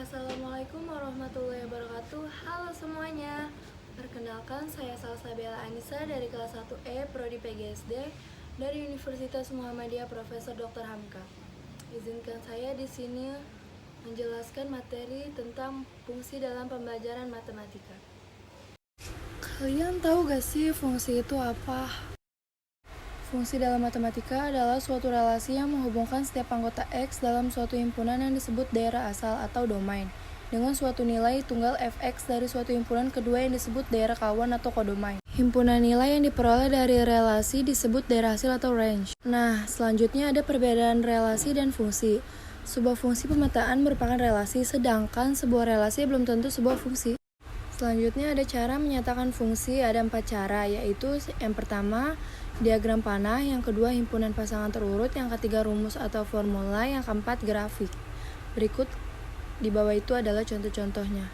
Assalamualaikum warahmatullahi wabarakatuh. Halo semuanya. Perkenalkan, saya Salsabella Anissa dari kelas 1E Prodi PGSD dari Universitas Muhammadiyah Profesor Dr. Hamka. Izinkan saya di sini menjelaskan materi tentang fungsi dalam pembelajaran matematika. Kalian tahu gak sih fungsi itu apa? Fungsi dalam matematika adalah suatu relasi yang menghubungkan setiap anggota X dalam suatu himpunan yang disebut daerah asal atau domain dengan suatu nilai tunggal fx dari suatu himpunan kedua yang disebut daerah kawan atau kodomain. Himpunan nilai yang diperoleh dari relasi disebut daerah hasil atau range. Nah, selanjutnya ada perbedaan relasi dan fungsi. Sebuah fungsi pemetaan merupakan relasi, sedangkan sebuah relasi belum tentu sebuah fungsi. Selanjutnya ada cara menyatakan fungsi, ada 4 cara, yaitu yang pertama, diagram panah, yang kedua, himpunan pasangan terurut, yang ketiga, rumus atau formula, yang keempat, grafik. Berikut di bawah itu adalah contoh-contohnya.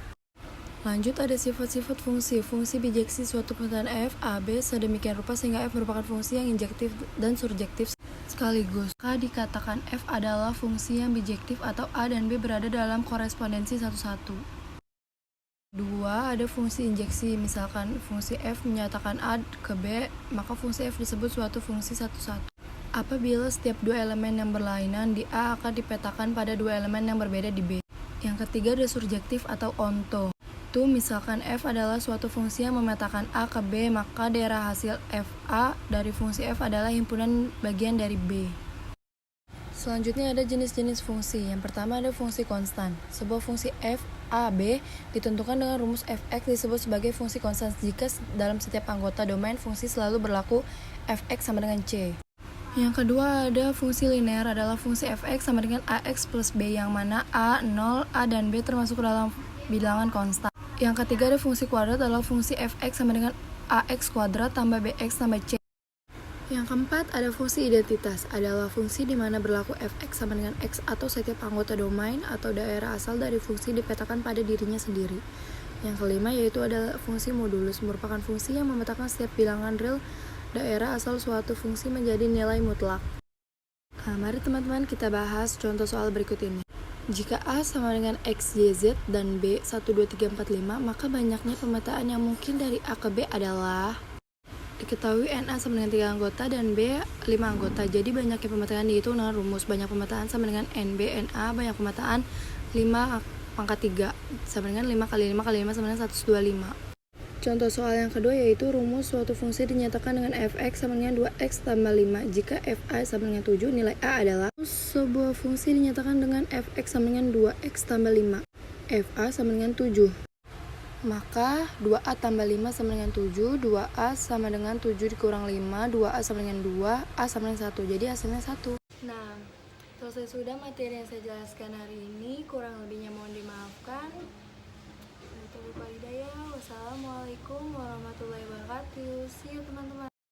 Lanjut ada sifat-sifat fungsi. Fungsi bijeksi suatu pemetaan f, a, b sedemikian rupa sehingga f merupakan fungsi yang injektif dan surjektif sekaligus. Maka dikatakan f adalah fungsi yang bijektif atau a dan b berada dalam korespondensi satu-satu. Dua, ada fungsi injeksi. Misalkan fungsi f menyatakan a ke b, maka fungsi f disebut suatu fungsi satu-satu. Apabila setiap dua elemen yang berlainan di A akan dipetakan pada dua elemen yang berbeda di B. Yang ketiga ada surjektif atau onto. Itu misalkan f adalah suatu fungsi yang memetakan A ke B, maka daerah hasil FA dari fungsi f adalah himpunan bagian dari B. Selanjutnya ada jenis-jenis fungsi. Yang pertama ada fungsi konstan. Sebuah fungsi f, a, b ditentukan dengan rumus fx disebut sebagai fungsi konstan jika dalam setiap anggota domain fungsi selalu berlaku fx sama dengan c. Yang kedua ada fungsi linear adalah fungsi fx sama dengan ax plus b yang mana a, 0, a dan b termasuk dalam bilangan konstan. Yang ketiga ada fungsi kuadrat adalah fungsi fx sama dengan ax kuadrat tambah bx tambah c. Yang keempat ada fungsi identitas adalah fungsi di mana berlaku fx sama dengan x atau setiap anggota domain atau daerah asal dari fungsi dipetakan pada dirinya sendiri. Yang kelima yaitu adalah fungsi modulus merupakan fungsi yang memetakan setiap bilangan real daerah asal suatu fungsi menjadi nilai mutlak. Nah, mari teman-teman kita bahas contoh soal berikut ini. Jika A sama dengan X, Y, Z dan B 1, 2, 3, 4, 5, maka banyaknya pemetaan yang mungkin dari A ke B adalah diketahui NA sama dengan 3 anggota dan B 5 anggota. Jadi banyaknya pemetaan dihitung dengan rumus. Banyak pemetaan sama dengan NB, NA. Banyak pemetaan 5 pangkat 3 sama dengan 5 kali 5 kali 5 sama dengan 125. Contoh soal yang kedua yaitu rumus suatu fungsi dinyatakan dengan fx sama dengan 2x tambah 5. Jika fa sama dengan 7, nilai A adalah sebuah fungsi dinyatakan dengan fx sama dengan 2x tambah 5. Fa sama dengan 7. Maka 2A tambah 5 sama dengan 7, 2A sama dengan 7 dikurang 5, 2A sama dengan 2, A sama dengan 1, jadi hasilnya 1. Nah, selesai sudah materi yang saya jelaskan hari ini, kurang lebihnya mohon dimaafkan. Wassalamualaikum warahmatullahi wabarakatuh. See you teman-teman.